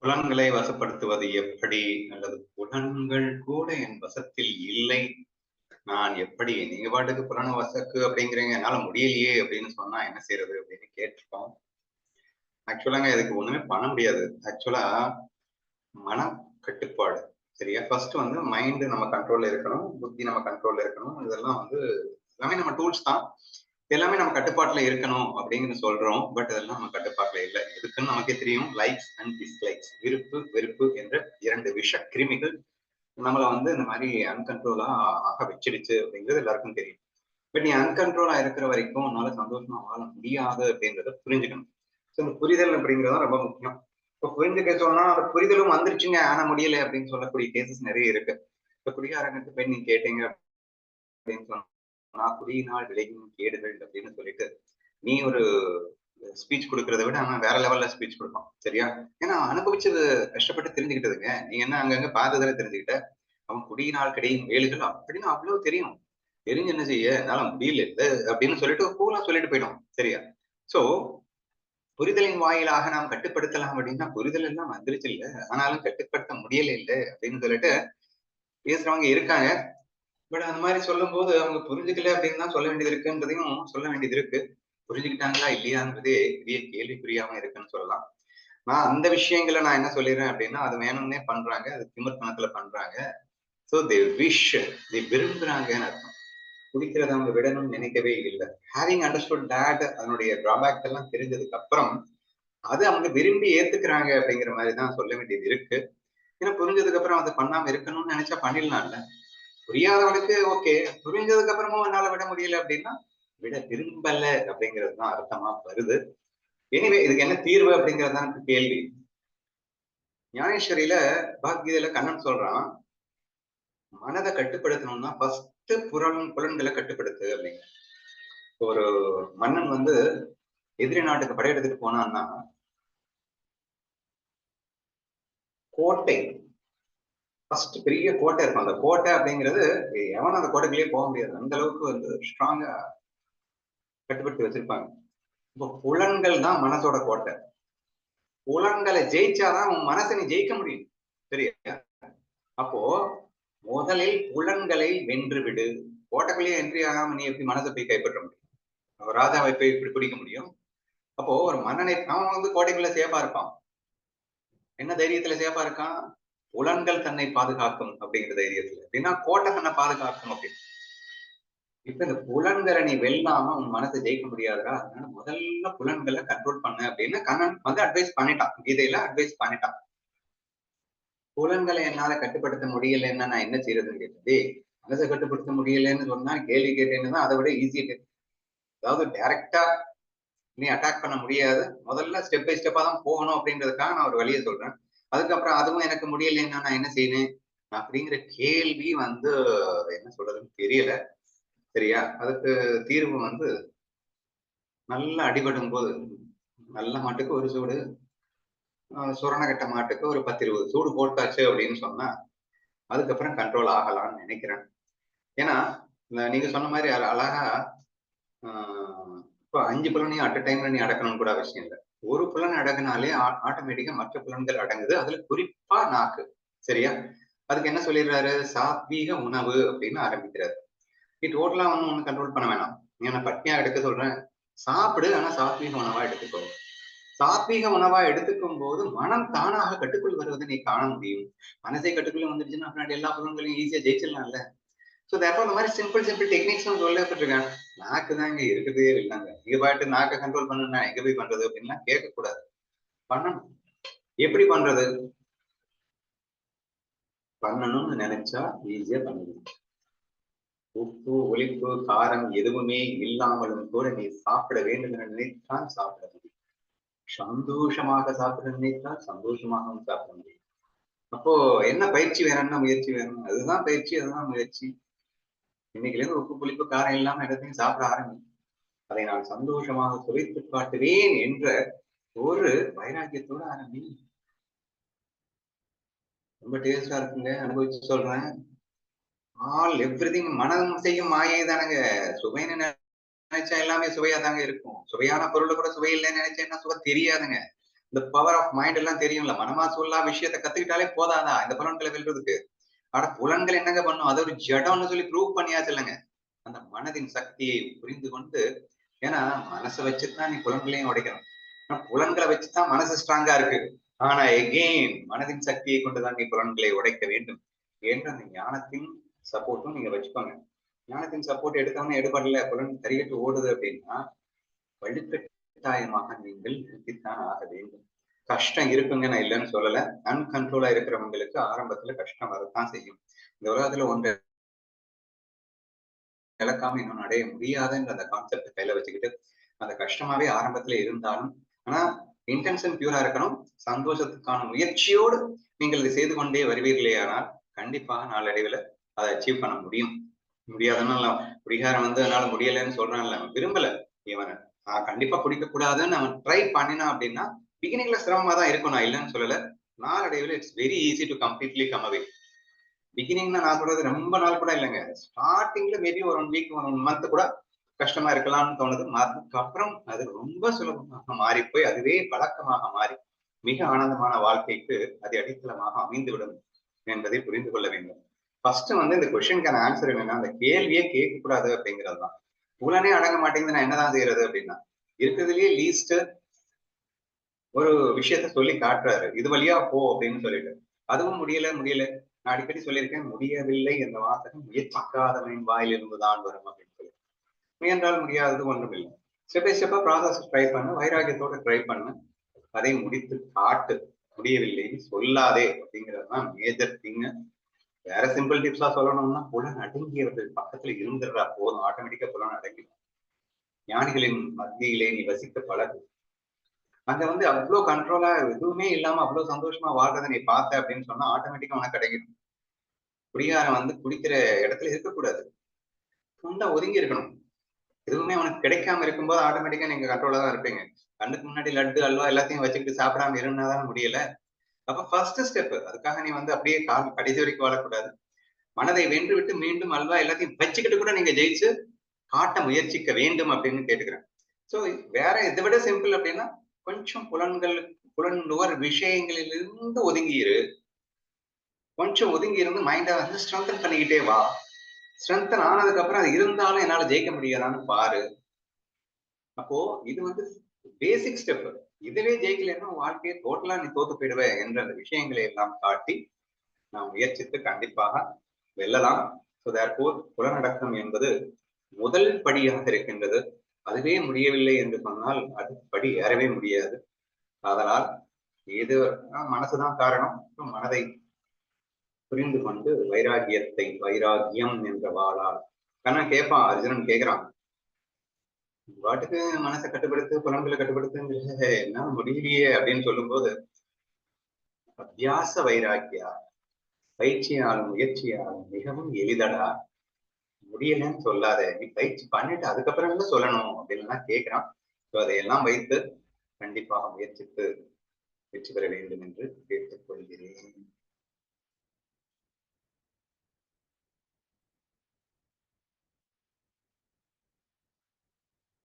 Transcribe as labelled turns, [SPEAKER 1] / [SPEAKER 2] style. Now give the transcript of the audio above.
[SPEAKER 1] புலன்களை வசப்படுத்துவது எப்படி? அல்லது புலன்கள் கூட என் வசத்தில் இல்லை. நான் எப்படி? நீங்க பாட்டுக்கு புலன வசக்கு அப்படிங்கிறீங்க. என்னால முடியலையே அப்படின்னு சொன்னா என்ன செய்யறது அப்படின்னு கேட்டிருக்கோம். ஆக்சுவலாங்க இதுக்கு ஒண்ணுமே பண்ண முடியாது. ஆக்சுவலா மன கட்டுப்பாடு. சரியா? ஃபர்ஸ்ட் வந்து மைண்ட் நம்ம கண்ட்ரோல்ல இருக்கணும். புத்தி நம்ம கண்ட்ரோல்ல இருக்கணும். இதெல்லாம் வந்து எல்லாமே நம்ம டூல்ஸ் தான். எல்லாமே நம்ம கட்டுப்பாட்டுல இருக்கணும் அப்படின்னு சொல்றோம். பட் அதெல்லாம் நம்ம கட்டுப்பாட்டுல இல்லை. எதுக்குன்னு நமக்கே தெரியும். Likes and dislikes. விருப்பு, வெறுப்பு என்ற 2 விஷ கிருமிகள் நம்மள வந்து இந்த மாதிரி அன்கண்ட்ரோலா ஆக வச்சிடுச்சு அப்படிங்கிறது எல்லாருக்கும் தெரியும். பட் நீ அன்கண்ட்ரோலா இருக்கிற வரைக்கும் உன்னால சந்தோஷமா வாழ முடியாது அப்படின்றத புரிஞ்சுக்கணும். ஸோ இந்த புரிதல் அப்படிங்கிறது ரொம்ப முக்கியம். இப்போ புரிஞ்சுக்க சொன்னா அந்த புரிதலும் வந்துருச்சுங்க ஆனா முடியல அப்படின்னு சொல்லக்கூடிய கேசஸ் நிறைய இருக்கு. இப்ப குடிகாரங்கிட்ட போய் நீங்க கேட்டீங்க அப்படின்னு சொன்னா குடியினால் விளையும் கேடுகள் அப்படின்னு சொல்லிட்டு நீ ஒரு ஸ்பீச் கொடுக்கறத விட அவன் வேற லெவல்ல ஸ்பீச் கொடுப்பான். சரியா? ஏன்னா அனுபவிச்சது கஷ்டப்பட்டு தெரிஞ்சுக்கிட்டதுங்க. நீ என்ன அங்கங்க பார்த்ததுல தெரிஞ்சுக்கிட்ட. அவன் குடியினால் கிடையும் வேலுகள் அப்படின்னு அவ்வளவு தெரியும். தெரிஞ்சு என்ன செய்ய என்னால முடியல அப்படின்னு சொல்லிட்டு கூலா சொல்லிட்டு போயிடும். சரியா? சோ புரிதலின் வாயிலாக நாம் கட்டுப்படுத்தலாம் அப்படின்னா புரிதல் எல்லாம் வந்துருச்சு இல்ல ஆனாலும் கட்டுப்படுத்த முடியல இல்ல அப்படின்னு சொல்லிட்டு பேசுறவங்க இருக்காங்க. பட் அந்த மாதிரி சொல்லும் போது அவங்க புரிஞ்சுக்கல அப்படின்னு தான் சொல்ல வேண்டியது இருக்குன்றதையும் சொல்ல வேண்டியது இருக்கு. புரிஞ்சுக்கிட்டாங்களா இல்லையான்றதே பெரிய கேள்விக்குறியாம இருக்குன்னு சொல்லலாம். நான் அந்த விஷயங்களை நான் என்ன சொல்லிடுறேன் அப்படின்னா அது வேணும்னே பண்றாங்க. அது திமிர்த்தனத்துல பண்றாங்க. சோ தே விஷ் விரும்புறாங்கன்னு அர்த்தம். குடிக்கிறத அவங்க விடணும்னு நினைக்கவே இல்லை. ஹேவிங் அண்டர்ஸ்டுட் தட் அதனுடைய டிராபேக்ஸ் எல்லாம் தெரிஞ்சதுக்கு அப்புறம் அது அவங்க விரும்பி ஏத்துக்கிறாங்க அப்படிங்கிற மாதிரி தான் சொல்ல வேண்டியது இருக்கு. ஏன்னா புரிஞ்சதுக்கு அப்புறம் அதை பண்ணாம இருக்கணும்னு நினைச்சா பண்ணிடலாம்ல. புரியாதவனுக்கு ஓகே. புரிஞ்சதுக்கு அப்புறமும் என்னால விட முடியல அப்படின்னா விட விரும்பல அப்படிங்கிறது தான் அர்த்தமா வருது. எனிவே இதுக்கு என்ன தீர்வு அப்படிங்கிறது தான் கேள்வி. ஞானேஸ்வரியில பகவத்கீதையில கண்ணன் சொல்றான் மனதை கட்டுப்படுத்தணும்னா ஃபர்ஸ்ட் புலன்களை கட்டுப்படுத்து அப்படிங்க. ஒரு மன்னன் வந்து எதிரி நாட்டுக்கு படையெடுத்துட்டு போனான்னா கோட்டை ஃபர்ஸ்ட் பெரிய கோட்டை இருக்கும். அந்த கோட்டை அப்படிங்கிறது எவனும் அந்த கோட்டைக்குள்ளேயே போக முடியாது. அந்த அளவுக்கு வந்து ஸ்ட்ராங்கா கட்டுப்படுத்தி வச்சிருப்பாங்க. இப்போ புலன்கள் தான் மனசோட கோட்டை. புலன்களை ஜெயிச்சாதான் உன் மனசை நீ ஜெயிக்க முடியும். சரியா? அப்போ முதலில் புலன்களை வென்று விடு. கோட்டைக்குள்ளேயே என்ட்ரி ஆகாம நீ எப்படி மனசை போய் கைப்பற்ற முடியும்? ராஜாவை போய் இப்படி பிடிக்க முடியும். அப்போ ஒரு மன்னனை அவன் வந்து கோட்டைக்குள்ள சேஃபா இருப்பான். என்ன தைரியத்துல சேஃபா இருக்கான்? புலன்கள் தன்னை பாதுகாக்கும் அப்படிங்கிற தைரியத்துல. அப்படின்னா கோட்டை தன்னை பாதுகாக்கும் அப்படின்னு. இப்ப இந்த புலன்களை நீ வெல்லாம உன் மனசை ஜெயிக்க முடியாதுடா. அதனால முதல்ல புலன்களை கண்ட்ரோல் பண்ணு அப்படின்னு கண்ணன் வந்து அட்வைஸ் பண்ணிட்டான். கீதையில அட்வைஸ் பண்ணிட்டான். புலன்களை என்னால கட்டுப்படுத்த முடியலன்னா நான் என்ன செய்யறதுன்னு கேட்டது. மனசை கட்டுப்படுத்த முடியலன்னு சொன்னா கேள்வி கேட்டேன்னு அதை விட ஈஸியா. அதாவது டைரக்டா நீ அட்டாக் பண்ண முடியாது. முதல்ல ஸ்டெப் பை ஸ்டெப்பா தான் போகணும் அப்படின்றதுக்காக நான் ஒரு வழியை சொல்றேன். அதுக்கப்புறம் அதுவும் எனக்கு முடியலைன்னா நான் என்ன செய்வேன் அப்படிங்கிற கேள்வி வந்து என்ன சொல்றதுன்னு தெரியல. சரியா? அதுக்கு தீர்வு வந்து நல்லா அடிபடும் போது நல்ல மாட்டுக்கு ஒரு சூடு, சுரண மாட்டுக்கு ஒரு 10-20 சூடு போட்டாச்சு அப்படின்னு சொன்னா அதுக்கப்புறம் கண்ட்ரோல் ஆகலாம்னு நினைக்கிறேன். ஏன்னா நீங்க சொன்ன மாதிரி அழகா இப்போ 5 புலனையும் அட் டைம்ல நீ அடக்கணும்னு கூட அவசியம் இல்லை. ஒரு புலன் அடங்கினாலே ஆட்டோமேட்டிக்கா மற்ற புலன்கள் அடங்குது. அதுல குறிப்பா நாக்கு. சரியா? அதுக்கு என்ன சொல்லிடுறாரு? சாத்வீக உணவு அப்படின்னு ஆரம்பிக்கிறாரு. நீ டோட்டலா ஒண்ணு கண்ட்ரோல் பண்ண வேணாம். நீ என்ன பட்னியா எடுக்க சொல்றேன். சாப்பிடு ஆனா சாத்வீக உணவா எடுத்துக்கோ. சாத்வீக உணவா எடுத்துக்கும் போது மனம் தானாக கட்டுக்குள் வருவதை நீ காண முடியும். மனசை கட்டுக்குள்ள வந்துருச்சுன்னா பின்னாடி எல்லா புலன்களையும் ஈஸியா ஜெயிச்சிடலாம்ல. சோ தேர்ஃபோர் இந்த மாதிரி சிம்பிள் டெக்னிக்ஸ்னு சொல்லப்பட்டிருக்காங்க. நாக்கு தாங்க இருக்குதே இல்லைங்க. நீங்க பாட்டு நாக்கை கண்ட்ரோல் பண்ணணும்னா எங்க போய் பண்றது அப்படின்லாம் கேட்கக்கூடாது. பண்ணணும். எப்படி பண்றது? பண்ணணும்னு நினைச்சா ஈஸியா பண்ணிடலாம். உப்பு, ஒளிப்பு, காரம் எதுவுமே இல்லாமலும் கூட நீ சாப்பிட வேண்டும் என நினைத்தால் சாப்பிட முடியும். சந்தோஷமாக சாப்பிட நினைத்தால் சந்தோஷமாகவும் சாப்பிட முடியும். அப்போ என்ன பயிற்சி வேணும்னா முயற்சி வேணும். அதுதான் பயிற்சி, அதுதான் முயற்சி. இன்னைக்குல இருந்து உப்பு, புளிப்பு, காரம் இல்லாம எல்லாத்தையும் சாப்பிட ஆரம்பி. அதை நான் சந்தோஷமாக சுவைத்து காட்டுவேன் என்ற ஒரு வைராக்கியத்தோட ஆரம்பி. ரொம்ப டேஸ்டா இருக்குங்க. அனுபவிச்சு சொல்றேன். ஆல் எவ்ரிதிங் மனம் செய்யும் மாயை தானங்க. சுவைன்னு நினைச்சா எல்லாமே சுவையா தாங்க இருக்கும். சுவையான பொருளை கூட சுவை இல்லைன்னு நினைச்சேன்னா சுவை தெரியாதுங்க. இந்த பவர் ஆஃப் மைண்ட் எல்லாம் தெரியும்ல. மனமா சொல்லா விஷயத்த கத்துக்கிட்டாலே போதாதா இந்த புலன்களை வெல்றதுக்கு? ஆனா புலன்கள் என்னங்க பண்ணும்? அது ஒரு ஜடம்னு சொல்லி ப்ரூவ் பண்ணியாச்சு இல்லங்க. அந்த மனதின் சக்தியை புரிந்து கொண்டு, ஏன்னா மனச வச்சுதான் நீ புலன்களையும் உடைக்கணும். ஆனா புலன்களை வச்சுதான் மனசு ஸ்ட்ராங்கா இருக்கு. ஆனா எகெயின் மனதின் சக்தியை கொண்டுதான் நீ புலன்களை உடைக்க வேண்டும் என்ற அந்த ஞானத்தின் சப்போர்ட்டும் நீங்க வச்சுக்கோங்க. ஞானத்தின் சப்போர்ட் எடுத்தவொடனே எடுபடல, புலன் கறிகட்டு ஓடுது அப்படின்னா, வலுக்கட்டாயமாக நீங்கள் நிறுத்தித்தான் ஆக வேண்டும். கஷ்டம் இருக்குங்க, நான் இல்லைன்னு சொல்லல. அன்கண்ட்ரோலா இருக்கிறவங்களுக்கு ஆரம்பத்துல கஷ்டம் வரத்தான் செய்யும். இந்த உலகத்துல ஒன்று இழக்காம இன்னொன்னு அடைய முடியாதுன்ற அந்த கான்செப்ட் கையில வச்சுக்கிட்டு, அந்த கஷ்டமாவே ஆரம்பத்துல இருந்தாலும், ஆனா இன்டென்ஷன் பியூரா இருக்கணும். சந்தோஷத்துக்கான முயற்சியோடு நீங்கள் இதை செய்து கொண்டே வருவீர்களேயானால், கண்டிப்பாக நாளடைவுல அதை அச்சீவ் பண்ண முடியும். முடியாதுன்னா குடிகாரன் வந்து அதனால முடியலைன்னு சொல்றான்ல, அவன் விரும்பல. இவனை கண்டிப்பா குடிக்க கூடாதுன்னு அவன் ட்ரை பண்ணினான் அப்படின்னா, பிகினிங்ல சிரமமா தான் இருக்கும், நான் இல்லைன்னு சொல்லல. நாளடைவுல it's very easy to completely come away. பிகினிங்னா நான் சொல்றது ரொம்ப நாள் கூட இல்லைங்க. ஸ்டார்டிங்ல மேபி ஒரு 1 வீக், 1 மந்த் கூட கஷ்டமா இருக்கலாம்னு தோணுது. அதுக்கப்புறம் அது ரொம்ப சுலபமாக மாறி போய் அதுவே பழக்கமாக மாறி மிக ஆனந்தமான வாழ்க்கைக்கு அது அடித்தளமாக அமைந்துவிடும் என்பதை புரிந்து கொள்ள வேண்டும். ஃபர்ஸ்ட் வந்து இந்த கொஸ்டினுக்கான ஆன்சர் என்னன்னா, அந்த கேள்வியே கேட்க கூடாது அப்படிங்கிறது தான். புலனே அடங்க மாட்டேங்குது, நான் என்னதான் செய்யறது அப்படின்னா, இருக்கிறதுலயே லீஸ்ட் ஒரு விஷயத்த சொல்லி காட்டுறாரு. இது வழியா போ அப்படின்னு சொல்லிட்டு. அதுவும் முடியல முடியல. நான் அடிக்கடி சொல்லியிருக்கேன், முடியவில்லை என்ற வாசகம் முயற்சிக்காதவனின் வாயிலிருந்து தான் வரும் அப்படின்னு சொல்லி. முயன்றால் முடியாதது ஒன்றுமில்லை. ஸ்டெப் பை ஸ்டெப்பா ப்ராசஸ் ட்ரை பண்ணு, வைராகியத்தோட ட்ரை பண்ணு. அதை முடித்து காட்டு. முடியவில்லைன்னு சொல்லாதே அப்படிங்கிறது தான் மேஜர் திங். வேற சிம்பிள் டிப்ஸா சொல்லணும்னா, புலன் அடங்கியது பக்கத்துல இருந்துடுறா போதும், ஆட்டோமேட்டிக்கா புலன் அடங்கிடும். ஞானிகளின் மத்தியிலே நீ வசிக்க பழகு. அங்க வந்து அவ்ளோ கண்ட்ரோலா எதுவுமே இல்லாம அவ்ளோ சந்தோஷமா வாழ்றத நீ பார்த்த அப்படின்னு சொன்னா, ஆட்டோமேட்டிக்கா உனக்கு கிடைக்கும். குடிகாரன் வந்து குடிக்கிற இடத்துல இருக்கக்கூடாது. ஃபுல்லா ஒதுங்கி இருக்கணும். எதுவுமே உனக்கு கிடைக்காம இருக்கும்போது ஆட்டோமேட்டிக்கா நீங்க கண்ட்ரோலா தான் இருப்பீங்க. கண்ணுக்கு முன்னாடி லட்டு, அல்வா எல்லாத்தையும் வச்சுக்கிட்டு சாப்பிடாம இருந்தா தானே முடியல. அப்ப ஃபர்ஸ்ட் ஸ்டெப். அதுக்காக நீ வந்து அப்படியே கடைசி வரைக்கும் வாழக்கூடாது. மனதை வென்றுவிட்டு மீண்டும் அல்வா எல்லாத்தையும் வச்சுக்கிட்டு கூட நீங்க ஜெயிச்சு காட்ட முயற்சிக்க வேண்டும் அப்படின்னு கேட்டுக்கிறேன். சோ வேற இதை விட சிம்பிள் அப்படின்னா, கொஞ்சம் புலன் விஷயங்களிலிருந்து ஒதுங்கி இரு. கொஞ்சம் ஒதுங்கி இருந்து மைண்ட வந்து ஸ்ட்ரென்தன் பண்ணிக்கிட்டே வா. ஸ்ட்ரென்தன் ஆனதுக்கு அப்புறம் அது இருந்தாலும் என்னால ஜெயிக்க முடியாதான்னு பாரு. அப்போ இது வந்து பேசிக் ஸ்டெப். இதுவே ஜெயிக்கலைன்னா வாழ்க்கையை டோட்டலா நீ தோத்து போயிடுவ என்ற அந்த விஷயங்களை எல்லாம் காட்டி நாம் முயற்சித்து கண்டிப்பாக வெல்லலாம். ஸோ தேர்ஃபோர் புலனடக்கம் என்பது முதல் படியாக இருக்கின்றது. அதுவே முடியவில்லை என்று சொன்னால் அடுத்த படி ஏறவே முடியாது. அதனால் இது மனசுதான் காரணம். மனதை புரிந்து கொண்டு வைராகியம் என்ற வாளால் கண்ணன் கேட்பான், அர்ஜுனன் கேட்கிறான், பாட்டுக்கு மனசை கட்டுப்படுத்து, புலன்களை கட்டுப்படுத்துங்கிற என்னால முடியலையே அப்படின்னு சொல்லும்போது, அபியாச வைராக்கியா, பயிற்சியாலும் முயற்சியாலும் மிகவும் எளிதடா, முடியலன்னு சொல்லாத, நீ பயிற்சி பண்ணிட்டு அதுக்கப்புறம் சொல்லணும் அப்படின்னு கேட்கிறான். ஸோ அதையெல்லாம் வைத்து கண்டிப்பாக முயற்சித்து வெற்றி பெற வேண்டும் என்று கேட்டுக் கொள்கிறேன்.